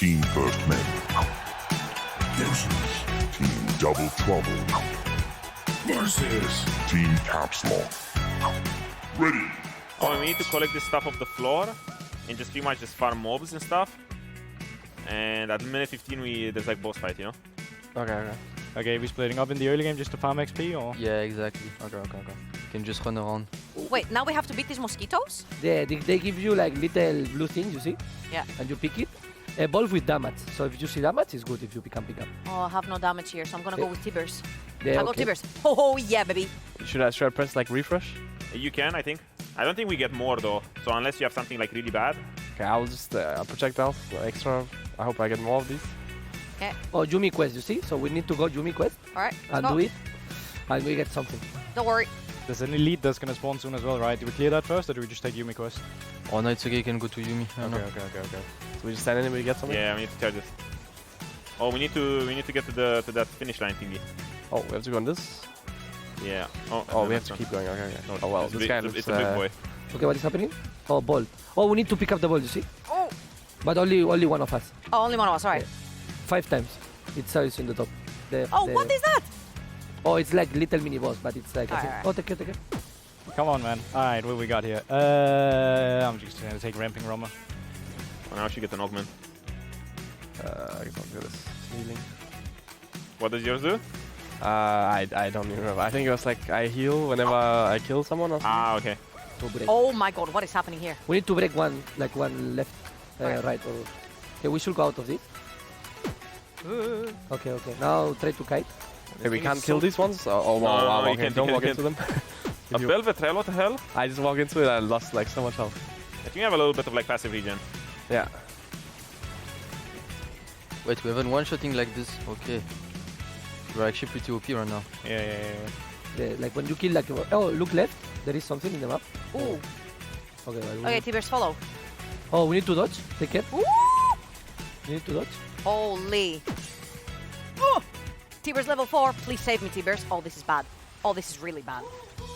Team First Men versus Team Double Trouble versus Team Caps Lock. Ready. Oh, we need to collect this stuff off the floor and just pretty much just farm mobs and stuff. And at minute 15, there's like boss fight, you know? Okay. Okay, we splitting up in the early game just to farm XP, or? Yeah, exactly. Okay. You can just run around. Wait, now we have to beat these mosquitoes? They give you like little blue things, you see? Yeah. And you pick it. Evolve with damage. So if you see damage, it's good if you can pick up. Oh, I have no damage here, so I'm gonna go with Tibers. Yeah, I go Tibers. Oh, yeah, baby. Should I press like refresh? You can, I think. I don't think we get more though. So unless you have something like really bad. Okay, I'll just projectiles extra. I hope I get more of these. Okay. Oh, Yumi quest, you see? So we need to go Yumi quest Alright, and let's go. do it. And we get something. Don't worry. There's an elite that's gonna spawn soon as well, right? Do we clear that first, or do we just take Yumi quest? Oh no, it's okay, you can go to Yumi. Okay. So we just stand in and we get something? Yeah, we need to charge this. Oh, we need to get to that finish line thingy. Oh, we have to go on this? Yeah. Oh, we have to keep going. Okay. Oh well, this guy looks... It's a big boy. Okay, what is happening? Oh, ball. Oh, we need to pick up the ball, you see? Oh, But only one of us. oh only one of us, alright. 5 times. It says in the top. What is that? Oh, it's like little mini boss, but it's like... Alright. Oh, take it. Come on, man. Alright, what we got here? I'm just gonna take Ramping Romer. Oh, now she gets an augment. I guess I'll do this. Healing. What does yours do? I don't even remember. I think it was like I heal whenever I kill someone or something. Ah, okay. To break. Oh my god, what is happening here? We need to break one left, Okay. right. Or... Okay, we should go out of this. Okay. Now try to kite. Okay, we can't kill these ones? Oh, wow, you okay, can't, don't you walk can't. into them. A Velvet Trail, what the hell? I just walked into it and lost like so much health. I think you have a little bit of like passive regen. Yeah. Wait, we have a one-shotting like this. Okay. We're actually pretty OP right now. Yeah. Yeah, like when you kill like... Oh, look left. There is something in the map. Ooh. Okay, well, Okay, Tibers, follow. Oh, we need to dodge. Take care. Ooh. We need to dodge. Holy. Oh! Tibers level 4. Please save me, Tibers. Oh, this is bad. Oh, this is really bad.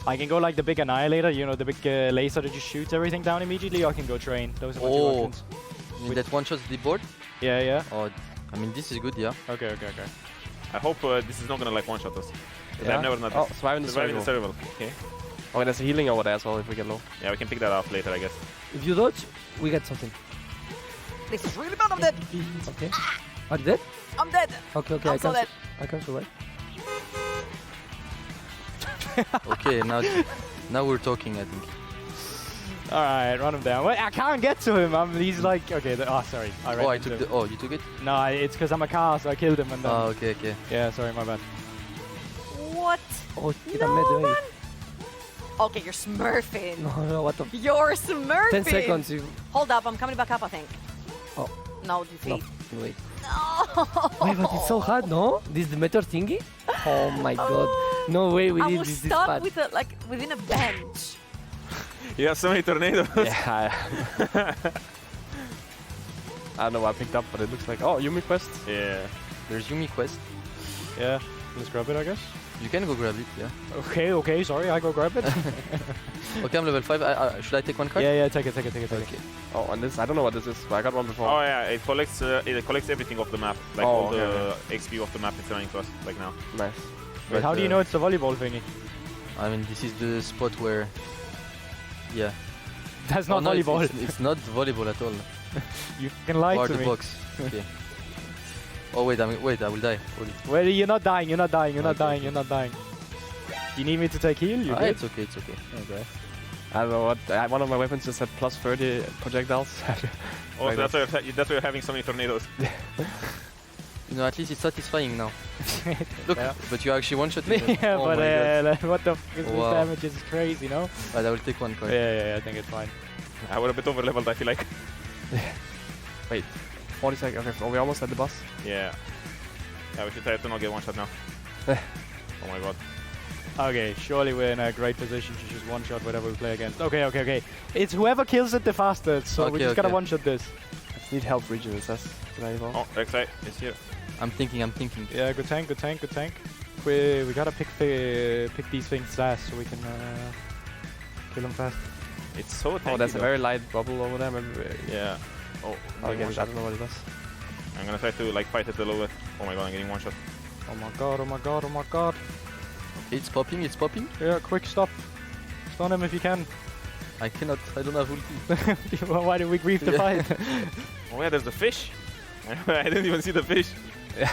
I can go like the big Annihilator, you know, the big laser that just shoots everything down immediately, or I can go Train. Those are my two options. You mean that one-shots the board? Yeah. Oh, I mean, this is good, yeah. Okay. I hope this is not gonna like one-shot us. Yeah. I've never done Oh, this. surviving the Surviving the survival. survival. Okay. Oh, there's a healing over there as well if we get low. Yeah, we can pick that up later, I guess. If you dodge, we get something. This is really bad. I'm dead. Okay. Are you dead? I'm dead. Okay. I'm so dead. I can survive. Okay, now we're talking, I think. Alright, run him down. Wait, I can't get to him. He's like... Okay, sorry. Oh, I took the... Oh, you took it? No, it's because I'm a car, so I killed him and then... Oh, okay. Yeah, sorry, my bad. What? Oh, No, man. Okay, you're smurfing. No, what the... You're smurfing. 10 seconds. Hold up, I'm coming back up, I think. Oh. No, defeat. No, wait. No. Wait, but it's so hard, no? This the meteor thingy? Oh my god. No way we I did was this stuck bad. with within a bench. You have so many tornadoes. Yeah. I don't know what I picked up, but it looks like... Oh, Yumi quest. Yeah. There's Yumi quest. Yeah, let's grab it, I guess. You can go grab it, yeah. Okay, sorry, I go grab it. Okay, I'm level 5. Should I take one card? Yeah, take it. Okay. Oh, and this... I don't know what this is, but I got one before. Oh yeah, it collects everything off the map, like Oh, all the okay. XP off the map. It's running to us like now. Nice. Wait, how do you know it's the volleyball thingy? I mean, this is the spot where... Yeah. That's not no, volleyball. It's not volleyball at all. You can lie Or to the me. box. Okay. Oh wait, I will die. Hold it. Wait, you're not dying. You're not dying. Okay. Do you need me to take heal? You good? It's okay. Okay. I don't know what... one of my weapons just had plus 30 projectiles. Oh, Like so that's why you're having so many tornadoes. You know, at least it's satisfying now. Look, Yeah. but you actually one-shot me. Yeah, Oh but my God. like, what the f is this Wow. damage is crazy, no? But I will take one card. Yeah, I think it's fine. I would a bit over leveled, I feel like. Wait. 40 seconds. Okay, so we almost at the boss. Yeah. Yeah, we should try to not get one shot now. Oh my god. Okay, surely we're in a great position to just one-shot whatever we play against. Okay. It's whoever kills it the fastest, so we just gotta one-shot this. I need help region, it says. Can I evolve? Oh, Rek'Sai is here. I'm thinking. Yeah, good tank. We gotta pick these things last so we can kill them fast. It's so tanky. Oh, there's a though. very light bubble over there. Maybe Yeah. Oh, I don't know what it does. I'm gonna try to like fight it a little bit. Oh my god, I'm getting one shot. Oh my god, oh my god, oh my god. It's popping, it's popping. Yeah, quick stop. Stun him if you can. I cannot, I don't have ulti. Well, why did we grief the fight? Oh yeah, there's the fish. I didn't even see the fish. Yeah.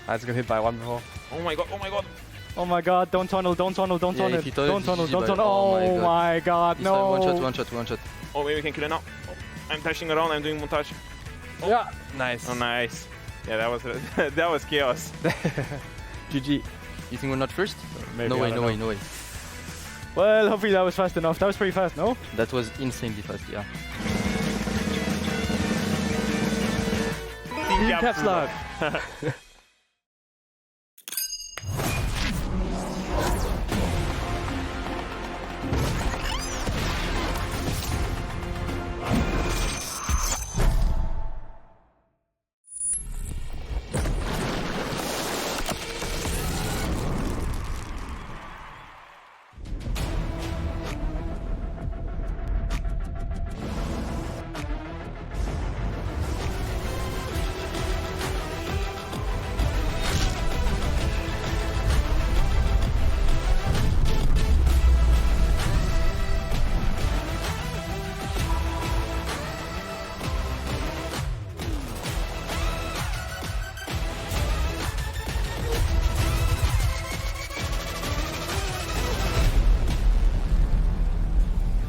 I just got hit by one before. Oh my god, oh my god. Oh my god, don't tunnel, don't tunnel, don't Yeah, tunnel. if you tunnel, Don't tunnel, GG, don't but- tunnel. oh Oh my my god, This no. time, one shot, one shot, one shot. Oh, maybe we can kill it now. Oh, I'm dashing around, I'm doing montage. Oh. Yeah. Nice. Oh, nice. Yeah, that was that was chaos. GG. You think we're not first? Maybe, No I way, don't no know. way, no way. Well, hopefully that was fast enough. That was pretty fast, no? That was insanely fast, yeah. Team Caps lock.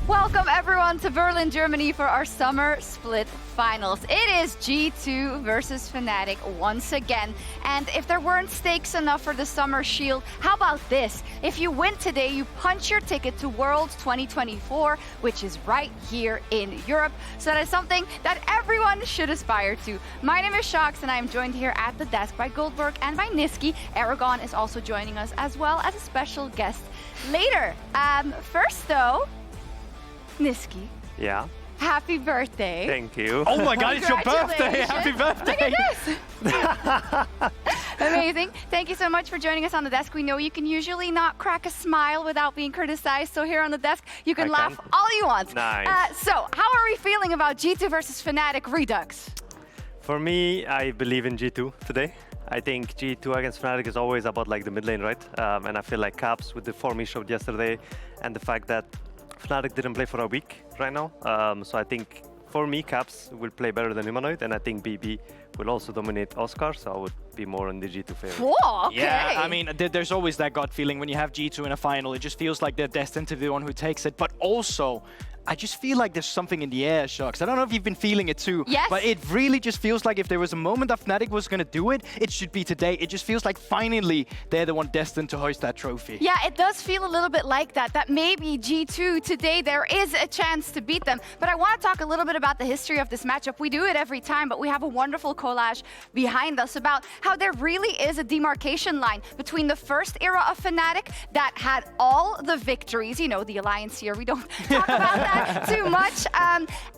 Welcome everyone to Berlin, Germany for our summer split finals. It is G2 versus Fnatic once again. And if there weren't stakes enough for the Summer Shield, how about this? If you win today, you punch your ticket to Worlds 2024, which is right here in Europe. So that is something that everyone should aspire to. My name is Shox and I am joined here at the desk by Goldberg and by Niski. Aragon is also joining us as well as a special guest later. First though, Niski, Yeah, happy birthday. thank you. Oh my god, it's your birthday! Happy birthday! Look at this! Amazing. Thank you so much for joining us on the desk. We know you can usually not crack a smile without being criticized, so here on the desk, you can I laugh can. all you want. Nice. So, how are we feeling about G2 versus Fnatic Redux? For me, I believe in G2 today. I think G2 against Fnatic is always about like the mid lane, right? And I feel like Caps with the form he showed yesterday and the fact that Fnatic didn't play for a week right now. So I think for me, Caps will play better than Humanoid, and I think BB will also dominate Oscar, so I would be more on the G2 favor. Whoa, okay. Yeah, I mean, there's always that gut feeling when you have G2 in a final. It just feels like they're destined to be the one who takes it. But also, I just feel like there's something in the air, Shox. I don't know if you've been feeling it too. Yes. But it really just feels like if there was a moment that Fnatic was going to do it, it should be today. It just feels like finally they're the one destined to hoist that trophy. Yeah, it does feel a little bit like that, that maybe G2 today there is a chance to beat them. But I want to talk a little bit about the history of this matchup. We do it every time, but we have a wonderful collage behind us about how there really is a demarcation line between the first era of Fnatic that had all the victories, you know, the Alliance here, we don't talk about that too much,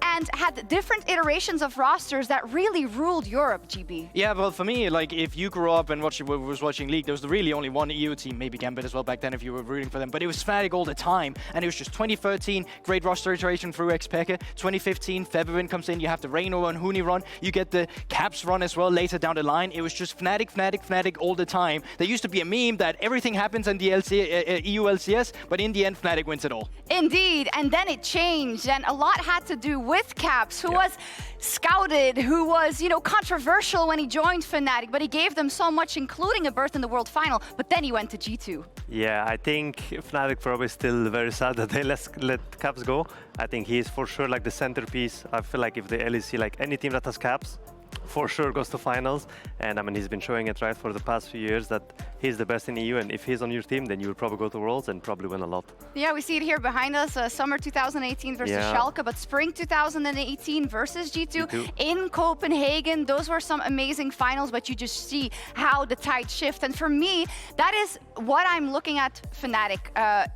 and had different iterations of rosters that really ruled Europe, GB. Yeah, well, for me, like, if you grew up and was watching League, there was really only one EU team, maybe Gambit as well back then if you were rooting for them, but it was Fnatic all the time, and it was just 2013, great roster iteration through Xpeke, 2015, Feverin comes in, you have the Reino run, Huni run, you get the Caps run as well later down the line. It was just Fnatic, Fnatic, Fnatic all the time. There used to be a meme that everything happens in the EU LCS, but in the end, Fnatic wins it all. Indeed, and then it changed, and a lot had to do with Caps, who was scouted, who was, you know, controversial when he joined Fnatic, but he gave them so much, including a berth in the World Final, but then he went to G2. Yeah, I think Fnatic probably still very sad that they let Caps go. I think he is for sure like the centerpiece. I feel like if the LEC, like any team that has Caps, for sure goes to finals. And I mean, he's been showing it right for the past few years that he's the best in EU. And if he's on your team, then you will probably go to Worlds and probably win a lot. Yeah, we see it here behind us, summer 2018 versus Yeah. Schalke, but spring 2018 versus G2 in Copenhagen. Those were some amazing finals, but you just see how the tide shift. And for me, that is what I'm looking at Fnatic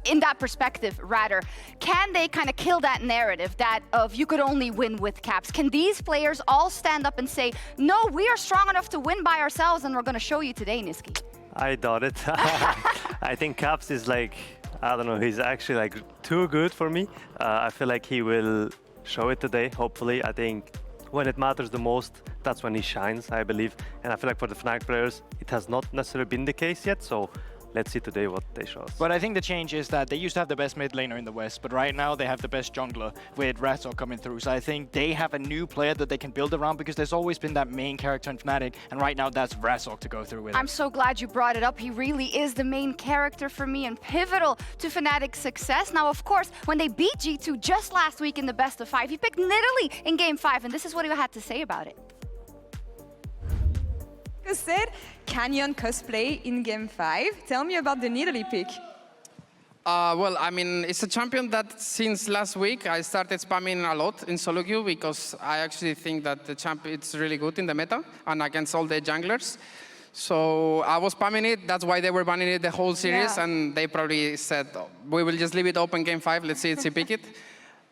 in that perspective, rather. Can they kind of kill that narrative that of you could only win with Caps? Can these players all stand up and say, no, we are strong enough to win by ourselves, and we're going to show you today, Niski? I doubt it. I think Caps is like, I don't know, he's actually like too good for me. I feel like he will show it today, hopefully. I think when it matters the most, that's when he shines, I believe. And I feel like for the Fnatic players, it has not necessarily been the case yet. So let's see today what they show us. But I think the change is that they used to have the best mid laner in the West, but right now they have the best jungler with Razork coming through. So I think they have a new player that they can build around because there's always been that main character in Fnatic, and right now that's Razork to go through with. I'm so glad you brought it up. He really is the main character for me and pivotal to Fnatic's success. Now, of course, when they beat G2 just last week in the best of 5, he picked Nidalee in Game 5, and this is what he had to say about it. Said Canyon cosplay in Game 5. Tell me about the Nidalee pick. Well, I mean, it's a champion that since last week I started spamming a lot in solo queue because I actually think that the champ is really good in the meta and against all the junglers. So I was spamming it. That's why they were banning it the whole series, and they probably said, we will just leave it open Game 5. Let's see if he pick it.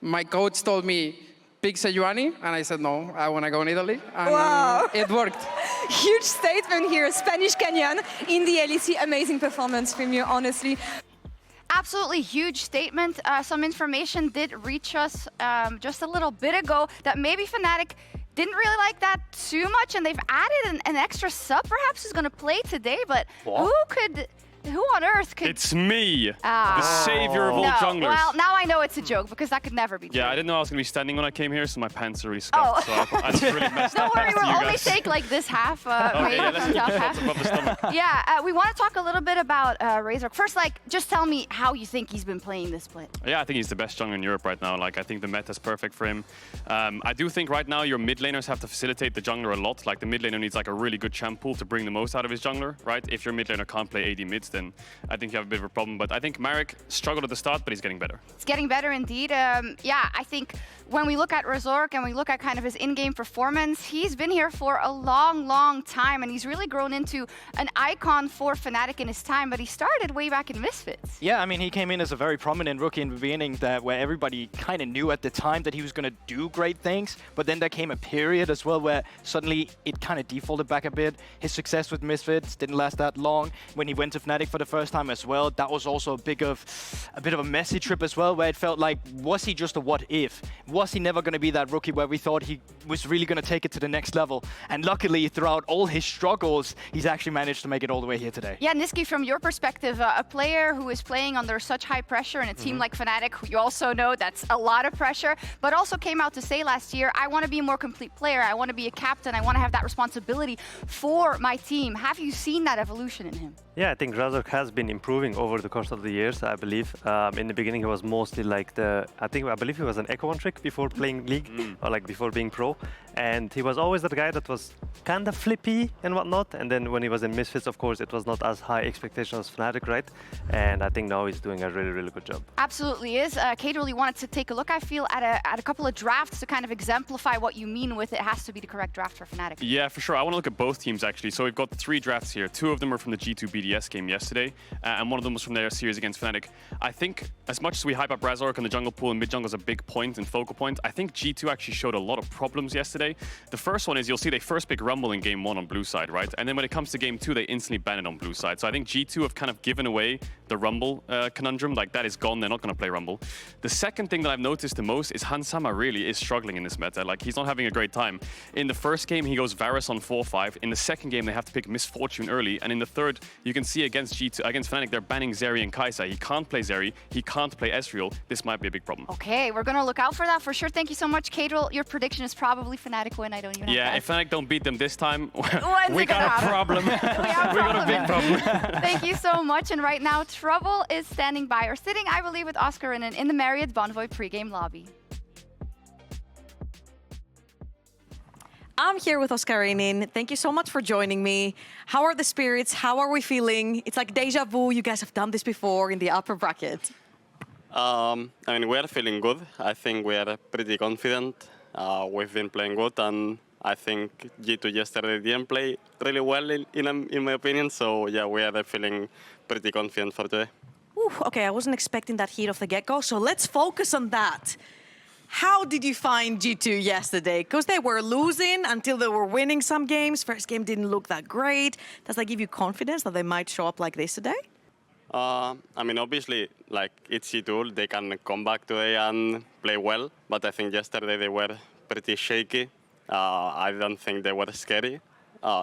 My coach told me, pick Sejuani, and I said, no, I want to go Nidalee. And Wow. it worked. Huge statement here. Spanish Canyon in the LEC. Amazing performance from you, honestly. Absolutely huge statement. Some information did reach us just a little bit ago that maybe Fnatic didn't really like that too much, and they've added an extra sub perhaps who's going to play today, but who on earth could... It's me, the savior of all junglers. Well, now I know it's a joke because that could never be true. Yeah, I didn't know I was going to be standing when I came here, so my pants are really scuffed. So I just really messed Don't up. worry, Thanks to we'll you only guys. take like this half. Okay, yeah, let's keep the half. pants above the stomach. Yeah, we want to talk a little bit about Razork. First, just tell me how you think he's been playing this split. Yeah, I think he's the best jungler in Europe right now. I think the meta is perfect for him. I do think right now your mid laners have to facilitate the jungler a lot. The mid laner needs a really good champ pool to bring the most out of his jungler, right? If your mid laner can't play AD mids, then I think you have a bit of a problem. But I think Marek struggled at the start, but he's getting better. It's getting better indeed. Yeah, I think when we look at Razork and we look at kind of his in-game performance, he's been here for a long, long time, and he's really grown into an icon for Fnatic in his time, but he started way back in Misfits. Yeah, I mean, he came in as a very prominent rookie in the beginning where everybody kind of knew at the time that he was going to do great things, but then there came a period as well where suddenly it kind of defaulted back a bit. His success with Misfits didn't last that long. When he went to Fnatic for the first time as well, that was also a bit of a messy trip as well, where it felt like, was he just a what if? Was he never going to be that rookie where we thought he was really going to take it to the next level? And luckily, throughout all his struggles, he's actually managed to make it all the way here today. Yeah, Niski, from your perspective, a player who is playing under such high pressure in a team like Fnatic, who you also know that's a lot of pressure, but also came out to say last year, I want to be a more complete player, I want to be a captain, I want to have that responsibility for my team. Have you seen that evolution in him? Yeah, I think Razork has been improving over the course of the years, I believe. In the beginning, he was mostly I believe he was an Echo One trick before playing League, or before being pro. And he was always that guy that was kind of flippy and whatnot. And then when he was in Misfits, of course, it was not as high expectation as Fnatic, right? And I think now he's doing a really, really good job. Absolutely is. Kate really wanted to take a look, I feel, at a couple of drafts to kind of exemplify what you mean with it has to be the correct draft for Fnatic. Yeah, for sure. I want to look at both teams, actually. So we've got 3 drafts here. 2 of them are from the G2 BDS game yesterday, and one of them was from their series against Fnatic. I think as much as we hype up Razork and the jungle pool, and mid jungle is a big point and focal point, I think G2 actually showed a lot of problems yesterday. The first one is you'll see they first pick Rumble in game 1 on blue side, right? And then when it comes to game 2, they instantly ban it on blue side. So I think G2 have kind of given away the Rumble conundrum. That is gone. They're not going to play Rumble. The second thing that I've noticed the most is Hansama really is struggling in this meta. He's not having a great time. In the first game, he goes Varus on 4-5. In the second game, they have to pick Misfortune early. And in the third, you can see against Fnatic, they're banning Zeri and Kai'Sa. He can't play Zeri. He can't play Ezreal. This might be a big problem. Okay, we're going to look out for that for sure. Thank you so much, Kadril. Your prediction is probably Fnatic win. I don't even Yeah, have if Fnatic don't beat them this time, When's we it gonna got a happen? problem. We got a big problem. Thank you so much. And right now, Trouble is standing by or sitting, I believe, with Oscar in the Marriott Bonvoy pregame lobby. I'm here with Oscarinin. Thank you so much for joining me. How are the spirits? How are we feeling? It's like deja vu. You guys have done this before in the upper bracket. I mean, we are feeling good. I think we are pretty confident. We've been playing good, and I think G2 yesterday didn't play really well, in my opinion. So, yeah, we are feeling pretty confident for today. Ooh, okay, I wasn't expecting that heat off the get-go, so let's focus on that. How did you find G2 yesterday? Because they were losing until they were winning some games. First game didn't look that great. Does that give you confidence that they might show up like this today? I mean, obviously, it's G2, they can come back today and play well. But I think yesterday they were pretty shaky. I don't think they were scary.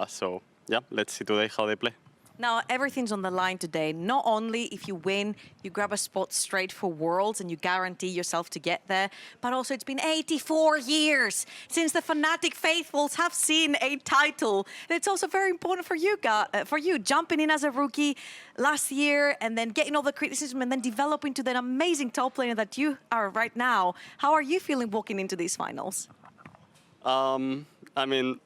So yeah, let's see today how they play. Now, everything's on the line today. Not only if you win, you grab a spot straight for Worlds and you guarantee yourself to get there, but also it's been 84 years since the Fnatic faithfuls have seen a title. And it's also very important for you jumping in as a rookie last year and then getting all the criticism and then developing to that amazing top laner that you are right now. How are you feeling walking into these finals? I mean,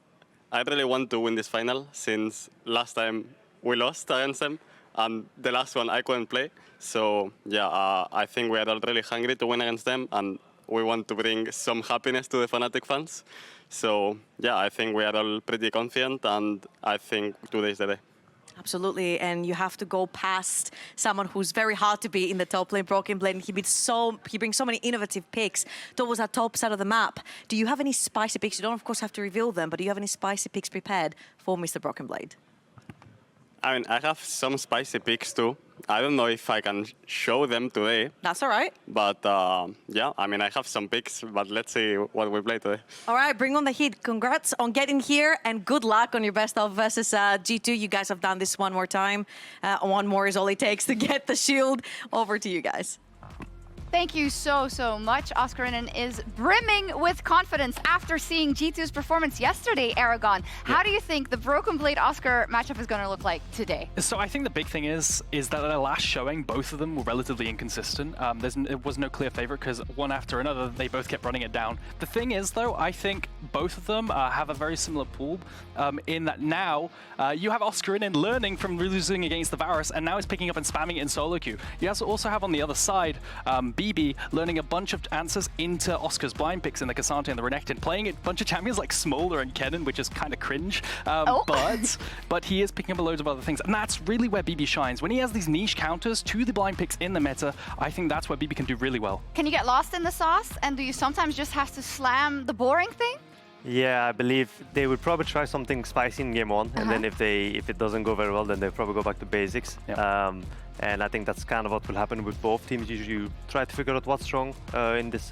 I really want to win this final since last time we lost against them, and the last one I couldn't play. So yeah, I think we are all really hungry to win against them, and we want to bring some happiness to the Fnatic fans. So yeah, I think we are all pretty confident, and I think today is the day. Absolutely, and you have to go past someone who's very hard to beat in the top lane, Broken Blade, and he brings so many innovative picks towards that top side of the map. Do you have any spicy picks? You don't, of course, have to reveal them, but do you have any spicy picks prepared for Mr. Broken Blade? I mean, I have some spicy picks too. I don't know if I can show them today. That's all right. But yeah, I mean, I have some picks, but let's see what we play today. All right, bring on the heat. Congrats on getting here and good luck on your best of versus G2. You guys have done this one more time. One more is all it takes to get the shield. Over to you guys. Thank you so much. Oscarinen is brimming with confidence after seeing G2's performance yesterday, Aragon. How do you think the Broken Blade Oscar matchup is going to look like today? So I think the big thing is that at their last showing, both of them were relatively inconsistent. There was no clear favorite because one after another, they both kept running it down. The thing is, though, I think both of them have a very similar pool in that now you have Oscarinen learning from losing against the Varus, and now he's picking up and spamming it in solo queue. You also have on the other side, BB learning a bunch of answers into Oscar's blind picks in the Cassante and the Renekton, playing a bunch of champions like Smolder and Kennen, which is kind of cringe. But he is picking up loads of other things, and that's really where BB shines. When he has these niche counters to the blind picks in the meta, I think that's where BB can do really well. Can you get lost in the sauce, and do you sometimes just have to slam the boring thing? Yeah, I believe they would probably try something spicy in game one, and then if it doesn't go very well, then they'll probably go back to basics. Yeah. And I think that's kind of what will happen with both teams. You try to figure out what's wrong in this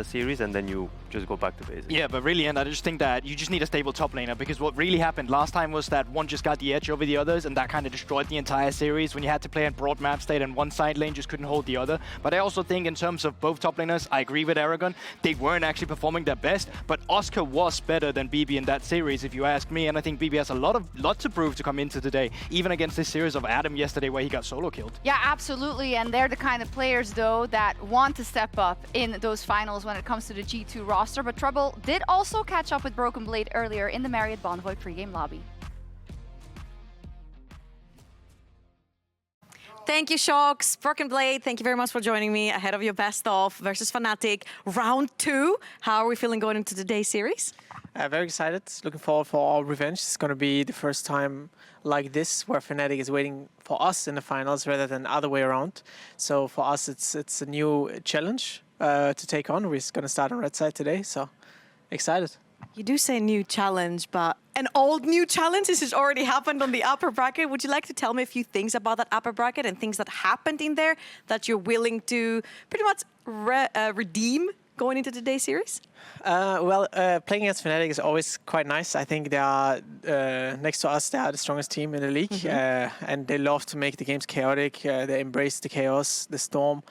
series, and then you just go back to basics. Yeah, but really, and I just think that you just need a stable top laner, because what really happened last time was that one just got the edge over the others, and that kind of destroyed the entire series when you had to play in broad map state and one side lane just couldn't hold the other. But I also think in terms of both top laners, I agree with Aragon. They weren't actually performing their best, but Oscar was better than BB in that series, if you ask me, and I think BB has a lot to prove to come into today, even against this series of Adam yesterday where he got solo killed. Yeah, absolutely, and they're the kind of players, though, that want to step up in those finals when it comes to the G2 roster, but Trouble did also catch up with Broken Blade earlier in the Marriott Bonvoy pregame lobby. Thank you, Shocks. Broken Blade, thank you very much for joining me ahead of your best of versus Fnatic round 2. How are we feeling going into today's series? Very excited. Looking forward for our revenge. It's going to be the first time like this where Fnatic is waiting for us in the finals rather than the other way around. So for us, it's a new challenge to take on. We're going to start on red side today, so excited. You do say new challenge, but an old new challenge? This has already happened on the upper bracket. Would you like to tell me a few things about that upper bracket and things that happened in there that you're willing to pretty much redeem going into today's series? Playing against Fnatic is always quite nice. I think they are, next to us, they are the strongest team in the league. And they love to make the games chaotic. They embrace the chaos, the storm.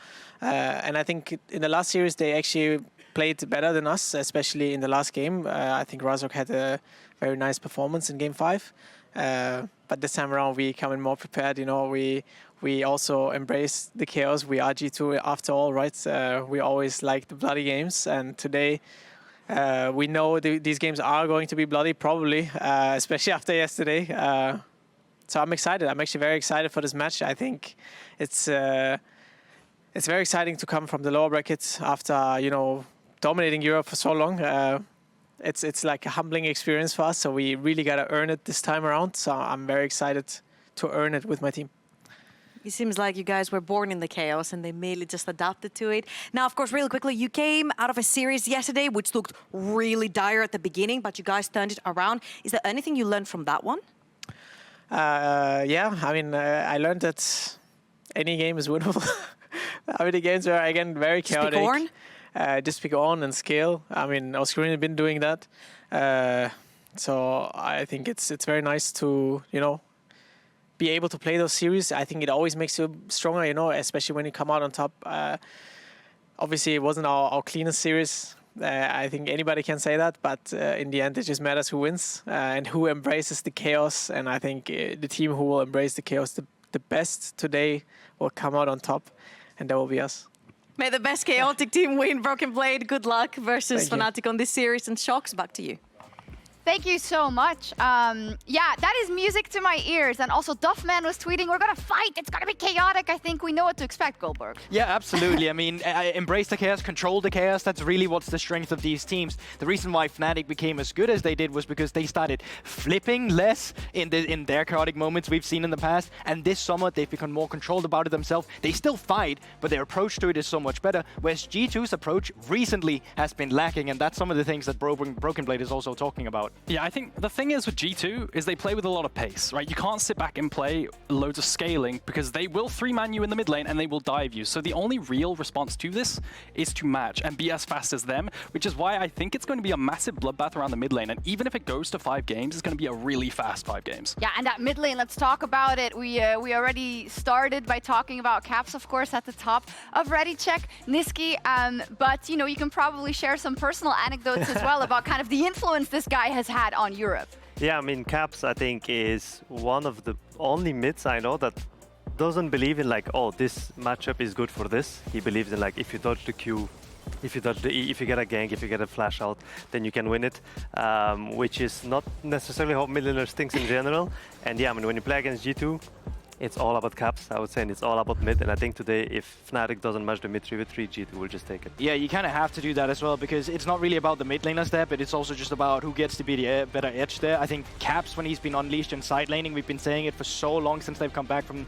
And I think in the last series, they actually played better than us, especially in the last game. I think Razork had a very nice performance in game 5. But this time around, we come in more prepared. You know, we also embrace the chaos. We are G2 after all, right? We always like the bloody games, and today we know these games are going to be bloody, probably, especially after yesterday. So I'm excited. I'm actually very excited for this match. I think it's very exciting to come from the lower brackets after, you know, dominating Europe for so long. It's like a humbling experience for us, so we really got to earn it this time around. So I'm very excited to earn it with my team. It seems like you guys were born in the chaos and they mainly just adapted to it. Now, of course, really quickly, you came out of a series yesterday which looked really dire at the beginning, but you guys turned it around. Is there anything you learned from that one? Yeah, I mean, I learned that any game is winnable. I mean, the games were, again, very chaotic. just pick on and scale. I mean, Australian have been doing that. So I think it's very nice to, be able to play those series. I think it always makes you stronger, especially when you come out on top. Obviously, it wasn't our cleanest series. I think anybody can say that, but in the end, it just matters who wins and who embraces the chaos. And I think the team who will embrace the chaos the best today will come out on top, and that will be us. May the best chaotic team win. Broken Blade, good luck versus Fnatic on this series. And Shocks, back to you. Thank you so much. Yeah, that is music to my ears. And also, Duffman was tweeting, we're going to fight. It's going to be chaotic. I think we know what to expect, Goldberg. Yeah, absolutely. I mean, embrace the chaos, control the chaos. That's really what's the strength of these teams. The reason why Fnatic became as good as they did was because they started flipping less in their chaotic moments we've seen in the past. And this summer, they've become more controlled about it themselves. They still fight, but their approach to it is so much better. Whereas G2's approach recently has been lacking. And that's some of the things that Broken Blade is also talking about. Yeah, I think the thing is with G2 is they play with a lot of pace, right? You can't sit back and play loads of scaling because they will 3-man you in the mid lane and they will dive you. So the only real response to this is to match and be as fast as them, which is why I think it's going to be a massive bloodbath around the mid lane. And even if it goes to 5 games, it's going to be a really fast 5 games. Yeah, and that mid lane, let's talk about it. We already started by talking about Caps, of course, at the top of Ready Check, Nisqy, but you can probably share some personal anecdotes as well about kind of the influence this guy has had on Europe. Yeah, I mean, Caps, I think, is one of the only mids I know that doesn't believe in like, oh, this matchup is good for this. He believes in like, if you dodge the Q, if you dodge the E, if you get a gank, if you get a flash out, then you can win it, which is not necessarily how mid laners think in general. And yeah, I mean, when you play against G2, it's all about Caps, I would say, and it's all about mid. And I think today, if Fnatic doesn't match the mid 3v3, G2 will just take it. Yeah, you kind of have to do that as well, because it's not really about the mid laners there, but it's also just about who gets to be the better edge there. I think Caps, when he's been unleashed in side laning, we've been saying it for so long since they've come back from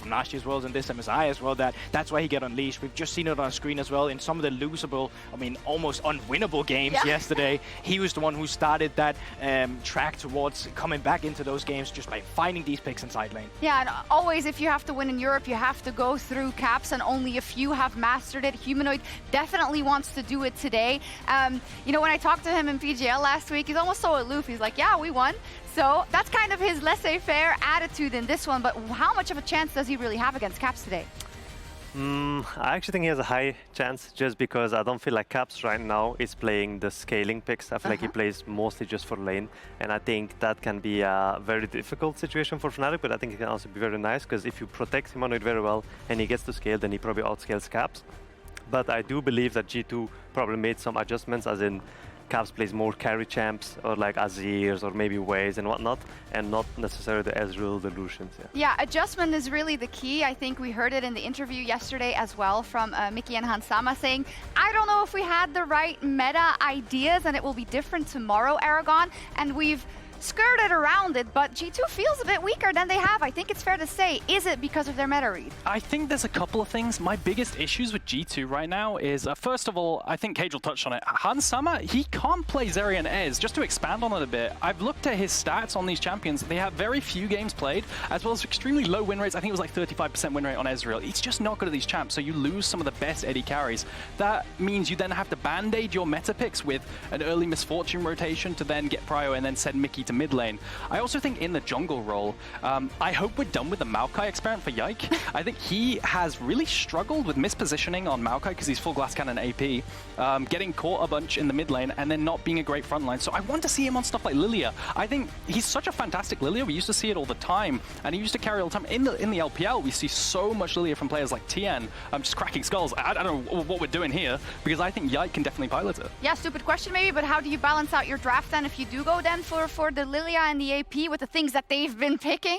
last year's Worlds and this MSI as well, that's why he get unleashed. We've just seen it on screen as well in some of the losable, I mean, almost unwinnable games yesterday. He was the one who started that track towards coming back into those games just by finding these picks in side lane. Yeah, and always if you have to win in Europe, you have to go through Caps, and only a few have mastered it. Humanoid definitely wants to do it today. When I talked to him in PGL last week, he's almost so aloof. He's like, yeah, we won. So that's kind of his laissez-faire attitude in this one, but how much of a chance does he really have against Caps today? I actually think he has a high chance, just because I don't feel like Caps right now is playing the scaling picks. I feel like he plays mostly just for lane, and I think that can be a very difficult situation for Fnatic, but I think it can also be very nice, because if you protect Humanoid very well and he gets to scale, then he probably outscales Caps. But I do believe that G2 probably made some adjustments, as in Caps plays more carry champs, or like Azirs, or maybe Waves and whatnot, and not necessarily the Ezreal, the Lucians. Yeah, adjustment is really the key. I think we heard it in the interview yesterday as well from Mickey and Hansama saying, I don't know if we had the right meta ideas and it will be different tomorrow, Aragon. And we've skirted around it, but G2 feels a bit weaker than they have. I think it's fair to say. Is it because of their meta read? I think there's a couple of things. My biggest issues with G2 right now is, first of all, I think Cage will touch on it. Hansama, he can't play Zeri and Ez. Just to expand on it a bit, I've looked at his stats on these champions. They have very few games played, as well as extremely low win rates. I think it was like 35% win rate on Ezreal. It's just not good at these champs, so you lose some of the best AD carries. That means you then have to band-aid your meta picks with an early Misfortune rotation to then get Prio and then send Mickey to mid lane. I also think in the jungle role, I hope we're done with the Maokai experiment for Yike. I think he has really struggled with mispositioning on Maokai because he's full glass cannon AP, getting caught a bunch in the mid lane and then not being a great front line. So I want to see him on stuff like Lilia. I think he's such a fantastic Lilia. We used to see it all the time, and he used to carry all the time. In the LPL, we see so much Lilia from players like Tien, just cracking skulls. I don't know what we're doing here, because I think Yike can definitely pilot it. Yeah, stupid question maybe, but how do you balance out your draft then if you do go then for the Lilia and the AP with the things that they've been picking?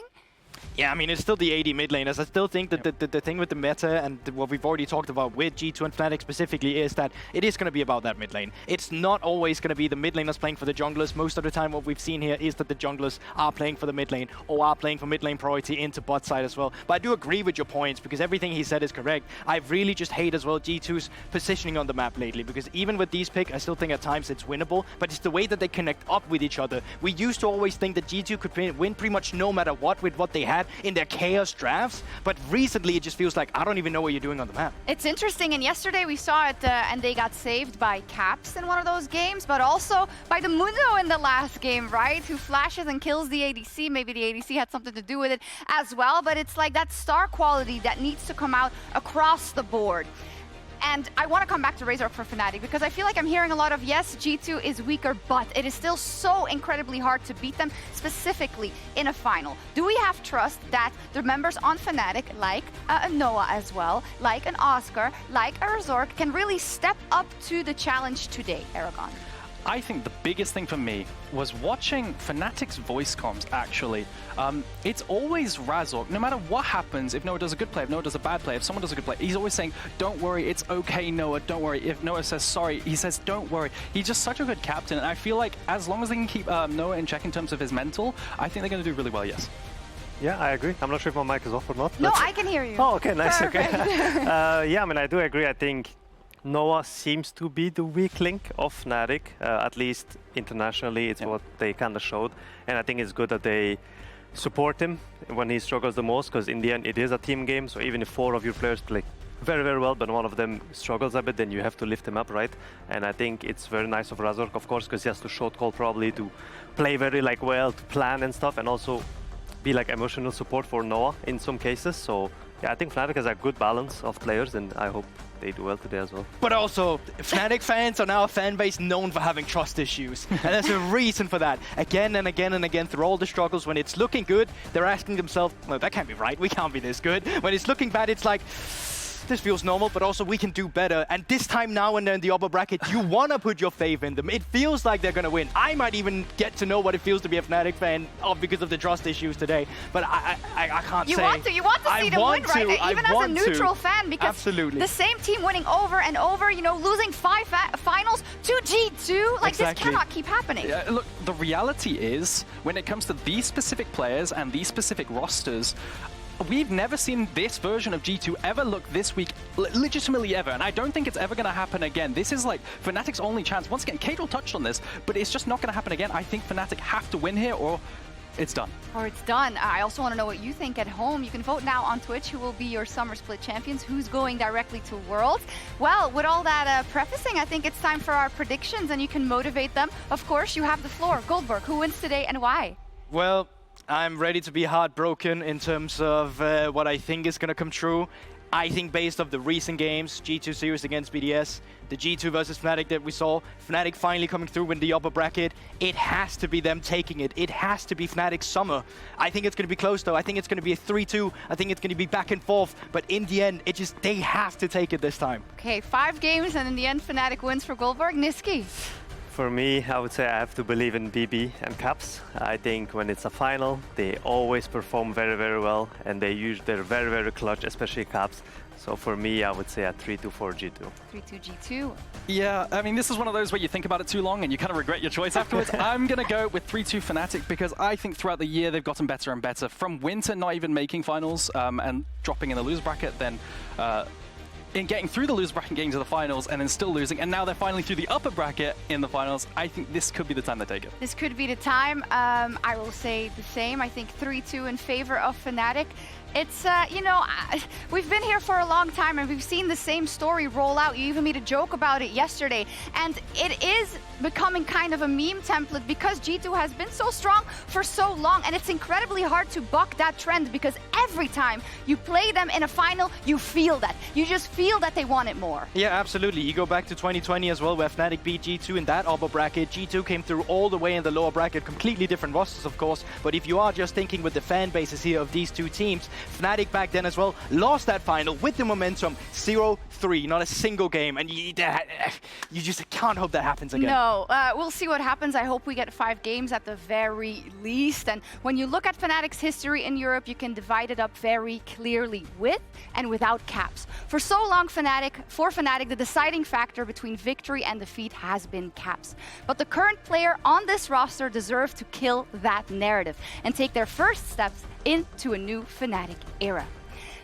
Yeah, I mean, it's still the AD mid laners. I still think that the thing with the meta and what we've already talked about with G2 and Fnatic specifically is that it is going to be about that mid lane. It's not always going to be the mid laners playing for the junglers. Most of the time what we've seen here is that the junglers are playing for the mid lane or are playing for mid lane priority into bot side as well. But I do agree with your points, because everything he said is correct. I really just hate as well G2's positioning on the map lately, because even with these picks, I still think at times it's winnable, but it's the way that they connect up with each other. We used to always think that G2 could win pretty much no matter what with what they they had in their Chaos drafts, but recently it just feels like I don't even know what you're doing on the map. It's interesting, and yesterday we saw it, and they got saved by Caps in one of those games, but also by the Mundo in the last game, right? Who flashes and kills the ADC. Maybe the ADC had something to do with it as well, but it's like that star quality that needs to come out across the board. And I want to come back to Razork for Fnatic because I feel like I'm hearing a lot of, yes, G2 is weaker, but it is still so incredibly hard to beat them, specifically in a final. Do we have trust that the members on Fnatic, like a Noah as well, like an Oscar, like a Razork, can really step up to the challenge today, Aragon? I think the biggest thing for me was watching Fnatic's voice comms, actually. It's always Razork. No matter what happens, if Noah does a good play, if Noah does a bad play, if someone does a good play, he's always saying, don't worry, it's okay, Noah, don't worry. If Noah says sorry, he says, don't worry. He's just such a good captain, and I feel like as long as they can keep Noah in check in terms of his mental, I think they're going to do really well, yes. Yeah, I agree. I'm not sure if my mic is off or not. No, I can hear you. Oh, okay, nice, Perfect. okay. Yeah, I mean, I do agree. I think Noah seems to be the weak link of Fnatic, at least internationally. It's what they kind of showed. And I think it's good that they support him when he struggles the most, because in the end, it is a team game. So even if 4 of your players play very, very well, but one of them struggles a bit, then you have to lift him up, right? And I think it's very nice of Razork, of course, because he has to short call probably to play very well, to plan and stuff, and also be like emotional support for Noah in some cases. So yeah, I think Fnatic has a good balance of players, and I hope they do well today as well. But also, Fnatic fans are now a fan base known for having trust issues. And there's a reason for that. Again and again and again, through all the struggles, when it's looking good, they're asking themselves, well, that can't be right, we can't be this good. When it's looking bad, it's like, this feels normal, but also we can do better. And this time now when they're in the upper bracket, you want to put your faith in them. It feels like they're going to win. I might even get to know what it feels to be a Fnatic fan because of the trust issues today. But I can't say. You want to see them win, right? Even as a neutral fan, because absolutely. The same team winning over and over, you know, losing 5 finals to G2, like this cannot keep happening. Look, the reality is, when it comes to these specific players and these specific rosters, we've never seen this version of G2 ever look this weak, legitimately ever, and I don't think it's ever going to happen again. This is like Fnatic's only chance. Once again, Kadril touched on this, but it's just not going to happen again. I think Fnatic have to win here, or it's done. Or it's done. I also want to know what you think at home. You can vote now on Twitch who will be your Summer Split champions, who's going directly to Worlds. Well, with all that prefacing, I think it's time for our predictions, and you can motivate them. Of course, you have the floor. Goldberg, who wins today and why? Well, I'm ready to be heartbroken in terms of what I think is going to come true. I think based off the recent games, G2 series against BDS, the G2 versus Fnatic that we saw, Fnatic finally coming through in the upper bracket, it has to be them taking it. It has to be Fnatic's summer. I think it's going to be close though. I think it's going to be a 3-2. I think it's going to be back and forth. But in the end, they have to take it this time. Okay, 5 games, and in the end, Fnatic wins for Goldberg. Niski? For me, I would say I have to believe in BB and Caps. I think when it's a final, they always perform very, very well, and they're very, very clutch, especially Caps. So for me, I would say a 3-2 for G2. 3-2 G2. Yeah, I mean, this is one of those where you think about it too long and you kind of regret your choice afterwards. I'm going to go with 3-2 Fnatic because I think throughout the year they've gotten better and better. From winter not even making finals and dropping in the loser bracket, then in getting through the loser bracket, getting to the finals, and then still losing, and now they're finally through the upper bracket in the finals. I think this could be the time they take it. This could be the time. I will say the same. I think 3-2 in favor of Fnatic. It's, you know, we've been here for a long time and we've seen the same story roll out. You even made a joke about it yesterday. And it is becoming kind of a meme template because G2 has been so strong for so long. And it's incredibly hard to buck that trend because every time you play them in a final, you feel that. You just feel that they want it more. Yeah, absolutely. You go back to 2020 as well, where Fnatic beat G2 in that upper bracket. G2 came through all the way in the lower bracket. Completely different rosters, of course. But if you are just thinking with the fan bases here of these two teams, Fnatic back then as well lost that final with the momentum 0-3, not a single game, and you just can't hope that happens again. No, we'll see what happens. I hope we get 5 games at the very least. And when you look at Fnatic's history in Europe, you can divide it up very clearly with and without Caps. For so long, for Fnatic, the deciding factor between victory and defeat has been Caps. But the current player on this roster deserves to kill that narrative and take their first steps into a new Fnatic era.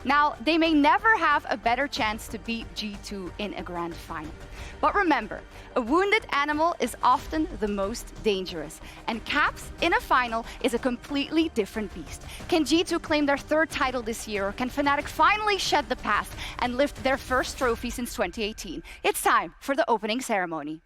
Now, they may never have a better chance to beat G2 in a grand final. But remember, a wounded animal is often the most dangerous, and Caps in a final is a completely different beast. Can G2 claim their third title this year, or can Fnatic finally shed the past and lift their first trophy since 2018? It's time for the opening ceremony.